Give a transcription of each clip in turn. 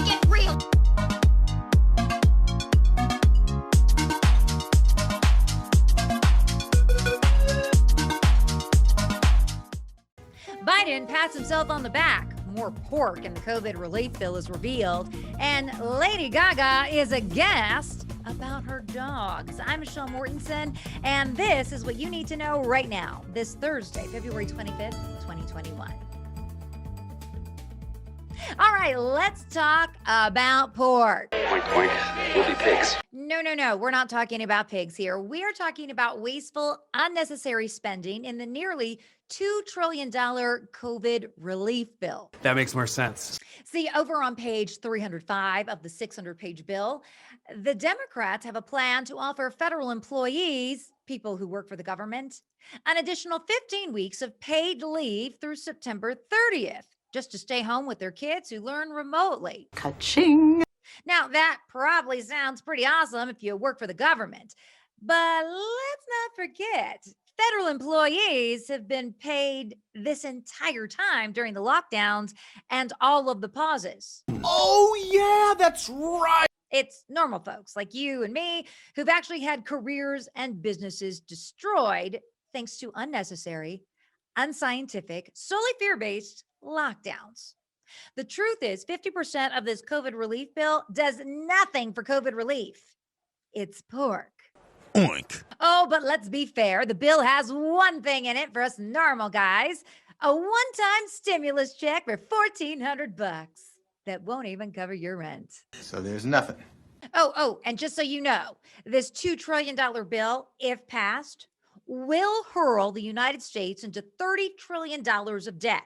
get real. Biden pats himself on the back. More pork in the COVID relief bill is revealed. And Lady Gaga is aghast about her dogs. I'm Michelle Mortensen, and this is what you need to know right now, this Thursday, February 25th, 2021. All right, let's talk about pork. Point, point. We'll be pigs. No. We're not talking about pigs here. We are talking about wasteful, unnecessary spending in the nearly $2 trillion COVID relief bill. That makes more sense. See, over on page 305 of the 600-page bill, the Democrats have a plan to offer federal employees, people who work for the government, an additional 15 weeks of paid leave through September 30th, just to stay home with their kids who learn remotely. Ka-ching! Now, that probably sounds pretty awesome if you work for the government, but let's not forget, federal employees have been paid this entire time during the lockdowns and all of the pauses. Oh, yeah, that's right. It's normal folks like you and me who've actually had careers and businesses destroyed thanks to unnecessary, unscientific, solely fear-based lockdowns. The truth is 50% of this COVID relief bill does nothing for COVID relief. It's pork. Oink. Oh, but let's be fair. The bill has one thing in it for us normal guys, a one-time stimulus check for $1,400 that won't even cover your rent. So there's nothing. Oh, and just so you know, this $2 trillion bill, if passed, will hurl the United States into $30 trillion of debt.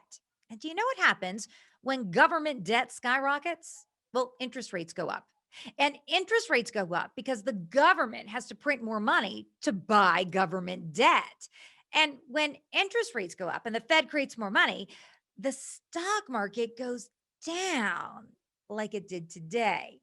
And do you know what happens when government debt skyrockets? Well, interest rates go up. And interest rates go up because the government has to print more money to buy government debt. And when interest rates go up and the Fed creates more money, the stock market goes down like it did today.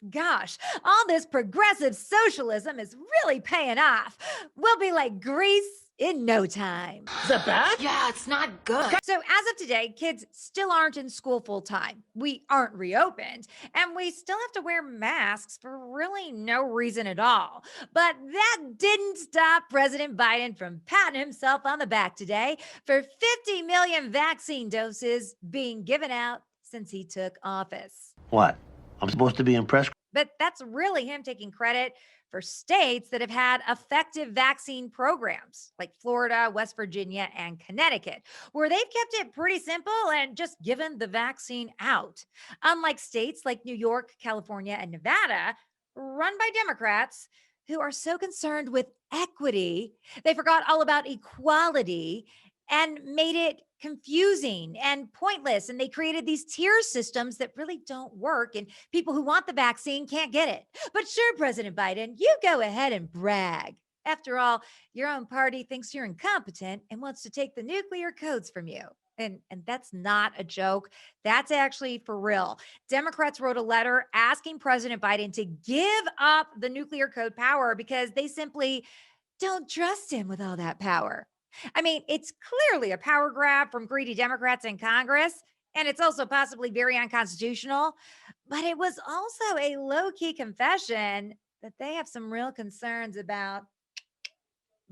Gosh, all this progressive socialism is really paying off. We'll be like Greece in no time. Is that bad? Yeah, it's not good. So as of today, kids still aren't in school full time. We aren't reopened, and we still have to wear masks for really no reason at all. But that didn't stop President Biden from patting himself on the back today for 50 million vaccine doses being given out since he took office. What? I'm supposed to be impressed? But that's really him taking credit for states that have had effective vaccine programs like Florida, West Virginia, and Connecticut, where they've kept it pretty simple and just given the vaccine out. Unlike states like New York, California, and Nevada, run by Democrats who are so concerned with equity, they forgot all about equality and made it confusing and pointless. And they created these tier systems that really don't work. And people who want the vaccine can't get it. But sure, President Biden, you go ahead and brag. After all, your own party thinks you're incompetent and wants to take the nuclear codes from you. And that's not a joke. That's actually for real. Democrats wrote a letter asking President Biden to give up the nuclear code power because they simply don't trust him with all that power. I mean, it's clearly a power grab from greedy Democrats in Congress, and it's also possibly very unconstitutional, but it was also a low-key confession that they have some real concerns about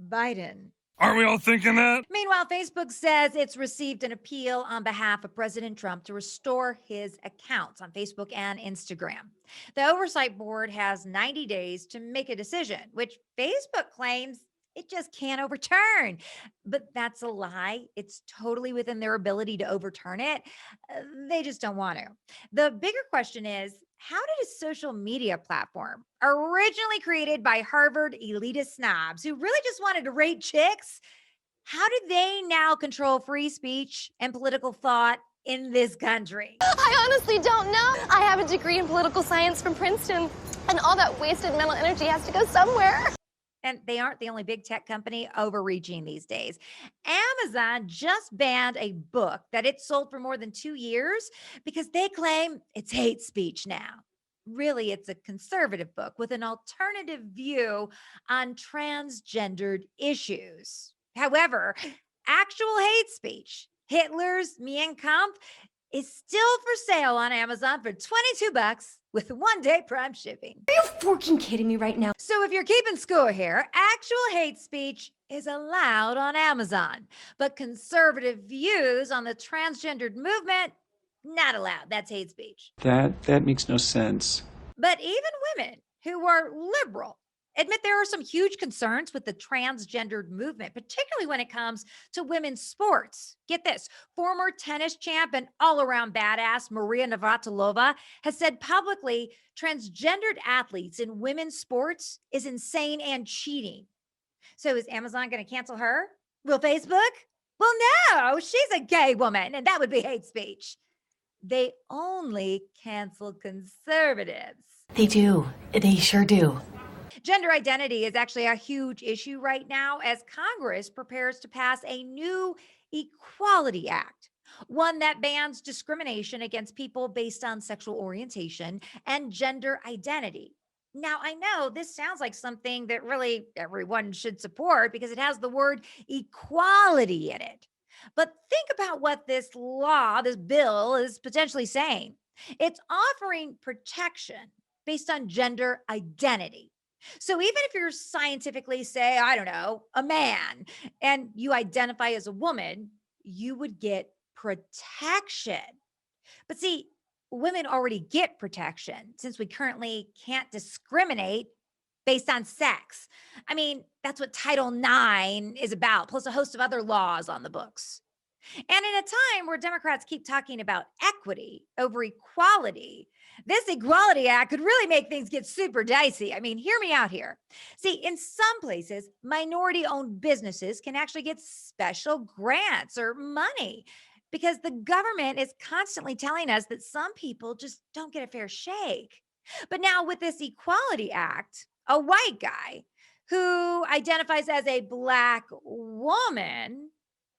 Biden. Aren't we all thinking that? Meanwhile, Facebook says it's received an appeal on behalf of President Trump to restore his accounts on Facebook and Instagram. The oversight board has 90 days to make a decision, which Facebook claims it just can't overturn. But that's a lie. It's totally within their ability to overturn it. They just don't want to. The bigger question is, how did a social media platform originally created by Harvard elitist snobs who really just wanted to rate chicks, how do they now control free speech and political thought in this country? I honestly don't know. I have a degree in political science from Princeton, and all that wasted mental energy has to go somewhere. And they aren't the only big tech company overreaching these days. Amazon just banned a book that it sold for more than 2 years because they claim it's hate speech now. Really, it's a conservative book with an alternative view on transgendered issues. However, actual hate speech, Hitler's Mein Kampf, is still for sale on Amazon for 22 bucks with 1-day Prime shipping. Are you fucking kidding me right now? So if you're keeping score here, actual hate speech is allowed on Amazon, but conservative views on the transgendered movement, not allowed. That's hate speech. That makes no sense. But even women who are liberal admit there are some huge concerns with the transgendered movement, particularly when it comes to women's sports. Get this, former tennis champ and all-around badass Maria Navratilova has said publicly transgendered athletes in women's sports is insane and cheating. So is Amazon going to cancel her? Will Facebook? Well, no, she's a gay woman, and that would be hate speech. They only cancel conservatives. They do. They sure do. Gender identity is actually a huge issue right now as Congress prepares to pass a new Equality Act, one that bans discrimination against people based on sexual orientation and gender identity. Now, I know this sounds like something that really everyone should support because it has the word equality in it. But think about what this law, this bill is potentially saying. It's offering protection based on gender identity. So even if you're scientifically, say, I don't know, a man, and you identify as a woman, you would get protection. But see, women already get protection since we currently can't discriminate based on sex. I mean, that's what Title IX is about, plus a host of other laws on the books. And in a time where Democrats keep talking about equity over equality, this Equality Act could really make things get super dicey. I mean, hear me out here. See, in some places, minority-owned businesses can actually get special grants or money because the government is constantly telling us that some people just don't get a fair shake. But now with this Equality Act, a white guy who identifies as a Black woman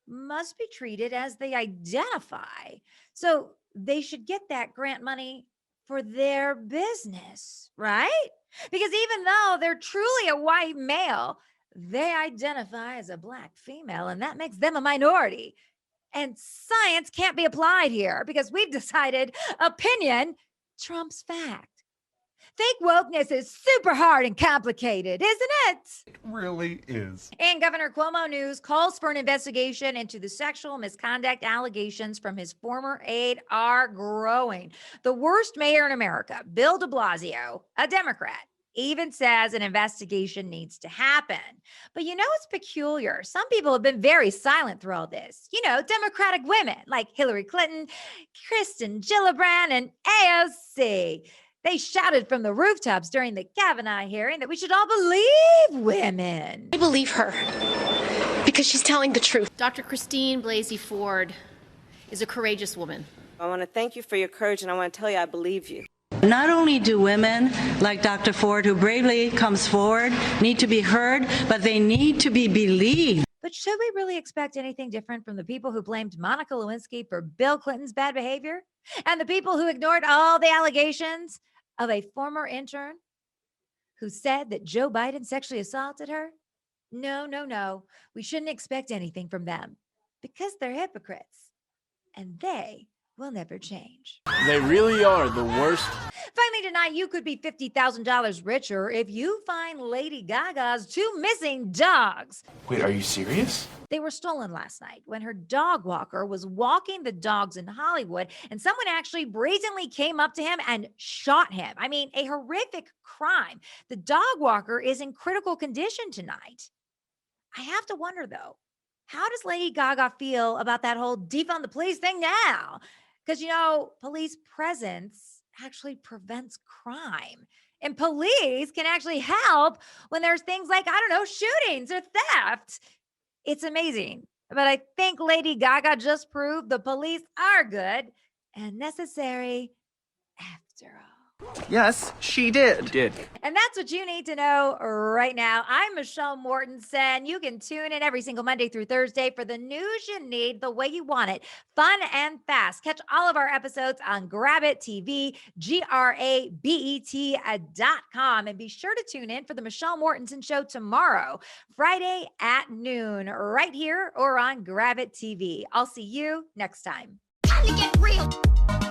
must be treated as they identify. So they should get that grant money for their business, right? Because even though they're truly a white male, they identify as a Black female, and that makes them a minority. And science can't be applied here because we've decided opinion trumps fact. Fake wokeness is super hard and complicated, isn't it? It really is. And Governor Cuomo news calls for an investigation into the sexual misconduct allegations from his former aide are growing. The worst mayor in America, Bill de Blasio, a Democrat, even says an investigation needs to happen. But you know, it's peculiar. Some people have been very silent through all this. You know, Democratic women like Hillary Clinton, Kristen Gillibrand, and AOC. They shouted from the rooftops during the Kavanaugh hearing that we should all believe women. I believe her because she's telling the truth. Dr. Christine Blasey Ford is a courageous woman. I want to thank you for your courage, and I want to tell you I believe you. Not only do women like Dr. Ford, who bravely comes forward, need to be heard, but they need to be believed. But should we really expect anything different from the people who blamed Monica Lewinsky for Bill Clinton's bad behavior? And the people who ignored all the allegations of a former intern who said that Joe Biden sexually assaulted her? No. We shouldn't expect anything from them because they're hypocrites and they will never change. They really are the worst. Finally, tonight, you could be $50,000 richer if you find Lady Gaga's 2 missing dogs. Wait, are you serious? They were stolen last night when her dog walker was walking the dogs in Hollywood, and someone actually brazenly came up to him and shot him. I mean, a horrific crime. The dog walker is in critical condition tonight. I have to wonder, though, how does Lady Gaga feel about that whole defund the police thing now? Because, you know, police presence actually prevents crime. And police can actually help when there's things like, I don't know, shootings or theft. It's amazing. But I think Lady Gaga just proved the police are good and necessary after all. Yes, she did. And that's what you need to know right now. I'm Michelle Mortensen. You can tune in every single Monday through Thursday for the news you need the way you want it. Fun and fast. Catch all of our episodes on Grab It TV, GRABET.com. And be sure to tune in for the Michelle Mortensen Show tomorrow, Friday at noon, right here or on Grab It TV. I'll see you next time. to get real.